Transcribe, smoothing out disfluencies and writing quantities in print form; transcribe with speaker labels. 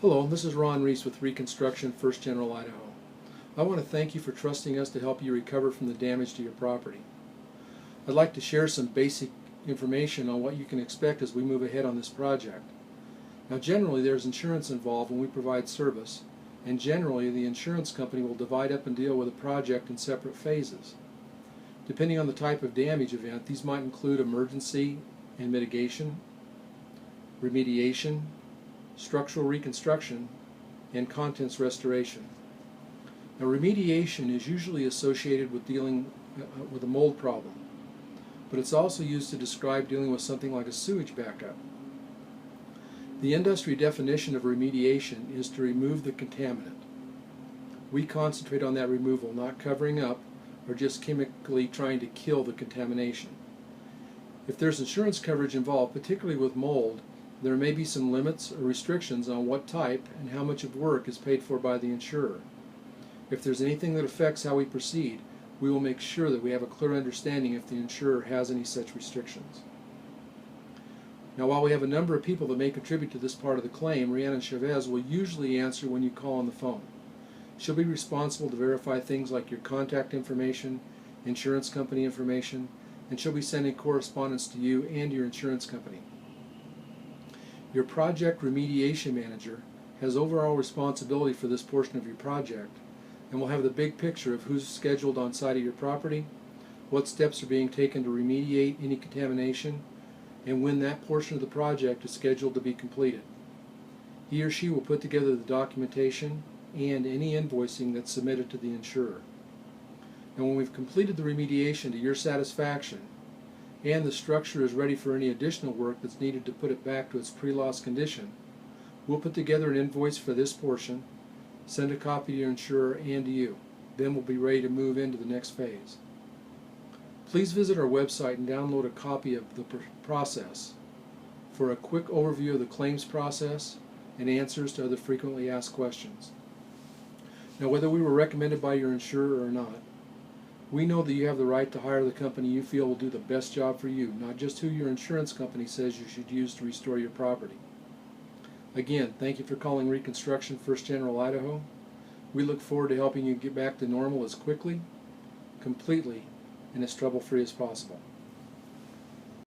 Speaker 1: Hello, this is Ron Reese with Reconstruction First General Idaho. I want to thank you for trusting us to help you recover from the damage to your property. I'd like to share some basic information on what you can expect as we move ahead on this project. Now generally there's insurance involved when we provide service, and generally the insurance company will divide up and deal with a project in separate phases. Depending on the type of damage event, these might include emergency and mitigation, remediation, structural reconstruction, and contents restoration. Now remediation is usually associated with dealing with a mold problem, but it's also used to describe dealing with something like a sewage backup. The industry definition of remediation is to remove the contaminant. We concentrate on that removal, not covering up or just chemically trying to kill the contamination. If there's insurance coverage involved, particularly with mold, there may be some limits or restrictions on what type and how much of work is paid for by the insurer. If there's anything that affects how we proceed, we will make sure that we have a clear understanding if the insurer has any such restrictions. Now, while we have a number of people that may contribute to this part of the claim, Rhiannon Chavez will usually answer when you call on the phone. She'll be responsible to verify things like your contact information, insurance company information, and she'll be sending correspondence to you and your insurance company. Your project remediation manager has overall responsibility for this portion of your project and will have the big picture of who's scheduled on site of your property, what steps are being taken to remediate any contamination, and when that portion of the project is scheduled to be completed. He or she will put together the documentation and any invoicing that's submitted to the insurer. And when we've completed the remediation to your satisfaction, and the structure is ready for any additional work that's needed to put it back to its pre-loss condition, we'll put together an invoice for this portion, send a copy to your insurer and to you. Then we'll be ready to move into the next phase. Please visit our website and download a copy of the process for a quick overview of the claims process and answers to other frequently asked questions. Now, whether we were recommended by your insurer or not, we know that you have the right to hire the company you feel will do the best job for you, not just who your insurance company says you should use to restore your property. Again, thank you for calling Reconstruction First General Idaho. We look forward to helping you get back to normal as quickly, completely, and as trouble-free as possible.